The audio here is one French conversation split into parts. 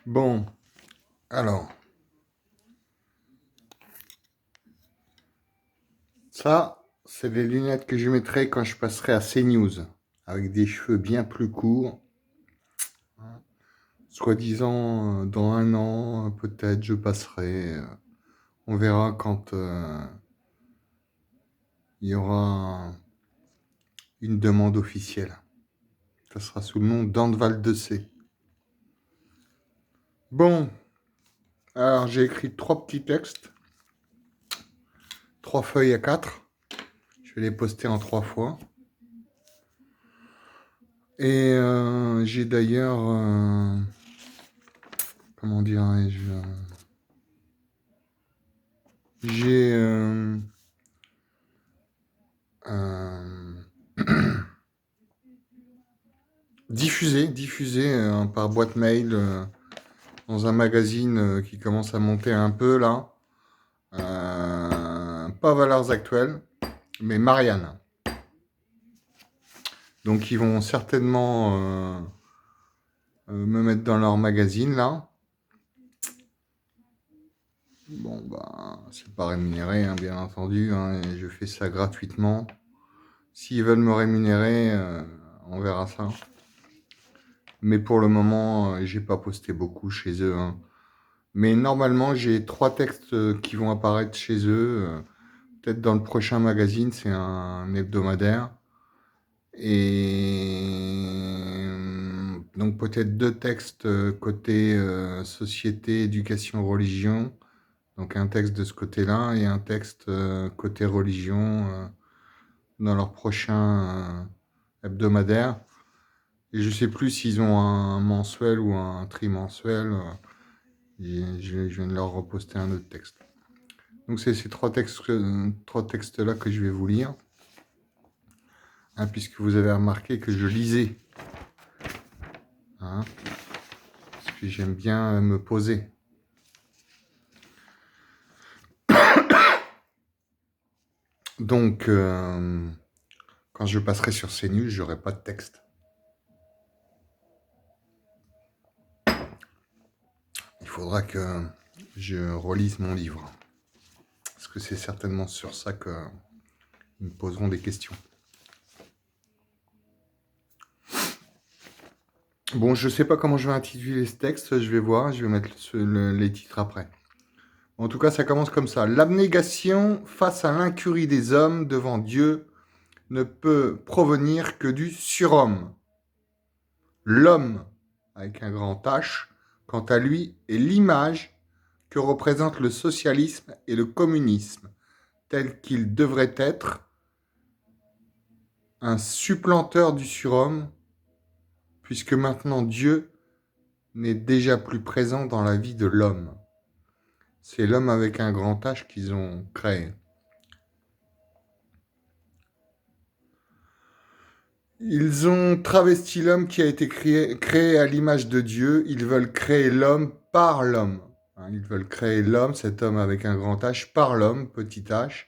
Bon, alors, ça, c'est les lunettes que je mettrai quand je passerai à CNews, avec des cheveux bien plus courts. Soi-disant, dans un an, peut-être, je passerai. On verra quand il y aura une demande officielle. Ça sera sous le nom d'Andval de C. Bon, alors j'ai écrit 3 petits textes, 3 feuilles A4. Je vais les poster en 3 fois. Et j'ai d'ailleurs, comment dirais-je, j'ai euh, diffusé par boîte mail dans un magazine qui commence à monter un peu là. Pas Valeurs Actuelles, mais Marianne. Donc ils vont certainement me mettre dans leur magazine là. Bon bah c'est pas rémunéré hein, bien entendu, hein, et je fais ça gratuitement. S'ils veulent me rémunérer, on verra ça. Mais pour le moment, j'ai pas posté beaucoup chez eux, hein. Mais normalement, j'ai 3 textes qui vont apparaître chez eux. Peut-être dans le prochain magazine, c'est un hebdomadaire. Et donc peut-être 2 textes côté société, éducation, religion. Donc un texte de ce côté-là et un texte côté religion dans leur prochain hebdomadaire. Et je sais plus s'ils ont un mensuel ou un trimensuel. Et je viens de leur reposter un autre texte. Donc c'est ces 3 textes-là que je vais vous lire, hein, puisque vous avez remarqué que je lisais, hein, parce que j'aime bien me poser. Donc, quand je passerai sur CNews, j'aurai pas de texte. Il faudra que je relise mon livre, parce que c'est certainement sur ça qu'ils me poseront des questions. Bon, je sais pas comment je vais intituler ce texte, je vais voir, je vais mettre les titres après. En tout cas, ça commence comme ça. L'abnégation face à l'incurie des hommes devant Dieu ne peut provenir que du surhomme. L'homme, avec un grand H, quant à lui, est l'image que représentent le socialisme et le communisme, tel qu'il devrait être un supplanteur du surhomme, puisque maintenant Dieu n'est déjà plus présent dans la vie de l'homme. C'est l'homme avec un grand H qu'ils ont créé. Ils ont travesti l'homme qui a été créé à l'image de Dieu. Ils veulent créer l'homme par l'homme. Ils veulent créer l'homme, cet homme avec un grand H, par l'homme, petit h,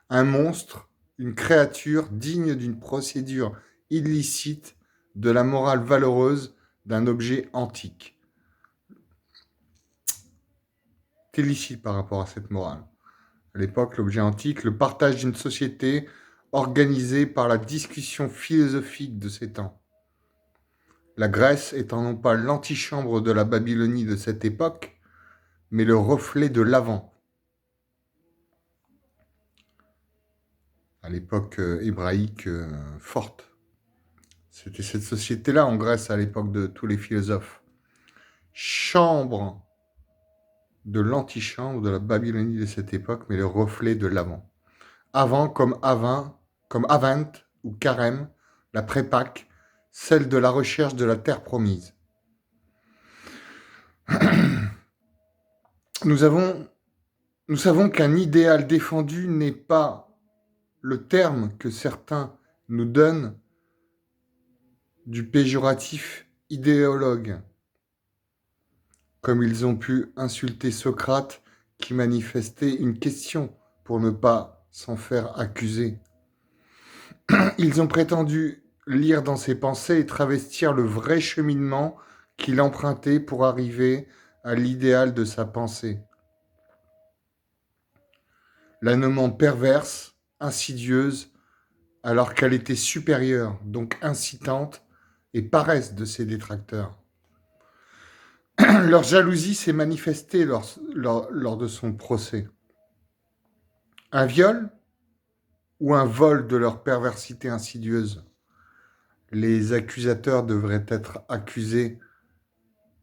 un monstre, une créature digne d'une procédure illicite, de la morale valeureuse d'un objet antique. C'est illicite par rapport à cette morale. À l'époque, l'objet antique, le partage d'une société organisée par la discussion philosophique de ces temps. La Grèce étant non pas l'antichambre de la Babylonie de cette époque, mais le reflet de l'avant. À l'époque hébraïque forte. C'était cette société-là en Grèce à l'époque de tous les philosophes. Chambre de l'antichambre de la Babylonie de cette époque, mais le reflet de l'avant. Avant comme Avent ou Carême, la prépaque, celle de la recherche de la terre promise. Nous savons qu'un idéal défendu n'est pas le terme que certains nous donnent du péjoratif idéologue, comme ils ont pu insulter Socrate qui manifestait une question pour ne pas s'en faire accuser. Ils ont prétendu lire dans ses pensées et travestir le vrai cheminement qu'il empruntait pour arriver à l'idéal de sa pensée. La nommant perverse, insidieuse, alors qu'elle était supérieure, donc incitante, et paresse de ses détracteurs. Leur jalousie s'est manifestée lors de son procès. Un viol ou un vol de leur perversité insidieuse? Les accusateurs devraient être accusés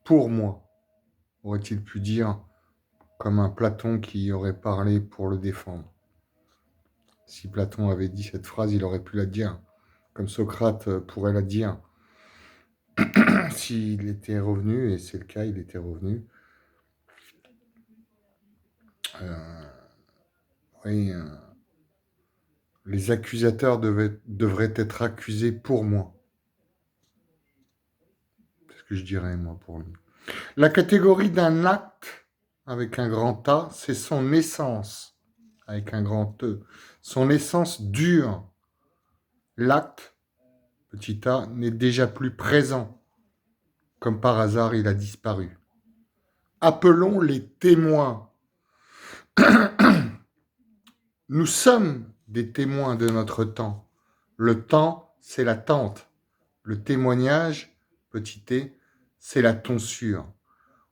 pour moi, aurait-il pu dire, comme un Platon qui aurait parlé pour le défendre. Si Platon avait dit cette phrase, il aurait pu la dire, comme Socrate pourrait la dire, s'il était revenu, et c'est le cas, il était revenu. Oui, les accusateurs devraient être accusés pour moi. C'est ce que je dirais, moi, pour lui. La catégorie d'un acte, avec un grand A, c'est son essence, avec un grand E. Son essence dure. L'acte, petit a, n'est déjà plus présent. Comme par hasard, il a disparu. Appelons les témoins. Nous sommes des témoins de notre temps. Le temps, c'est l'attente. Le témoignage, petit t, c'est la tonsure.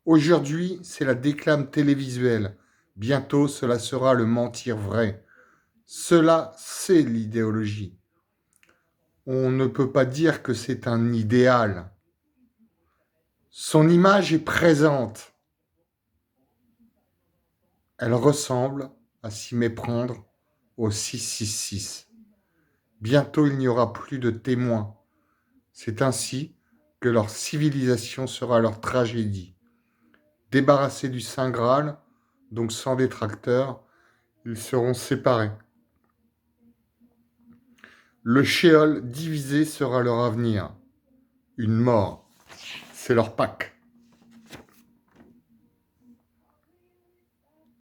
Aujourd'hui, c'est la déclame télévisuelle. Bientôt, cela sera le mentir vrai. Cela, c'est l'idéologie. On ne peut pas dire que c'est un idéal. Son image est présente. Elle ressemble, à s'y méprendre, au 666. Bientôt, il n'y aura plus de témoins. C'est ainsi que leur civilisation sera leur tragédie. Débarrassés du Saint Graal, donc sans détracteurs, ils seront séparés. Le Sheol divisé sera leur avenir. Une mort, c'est leur Pâques.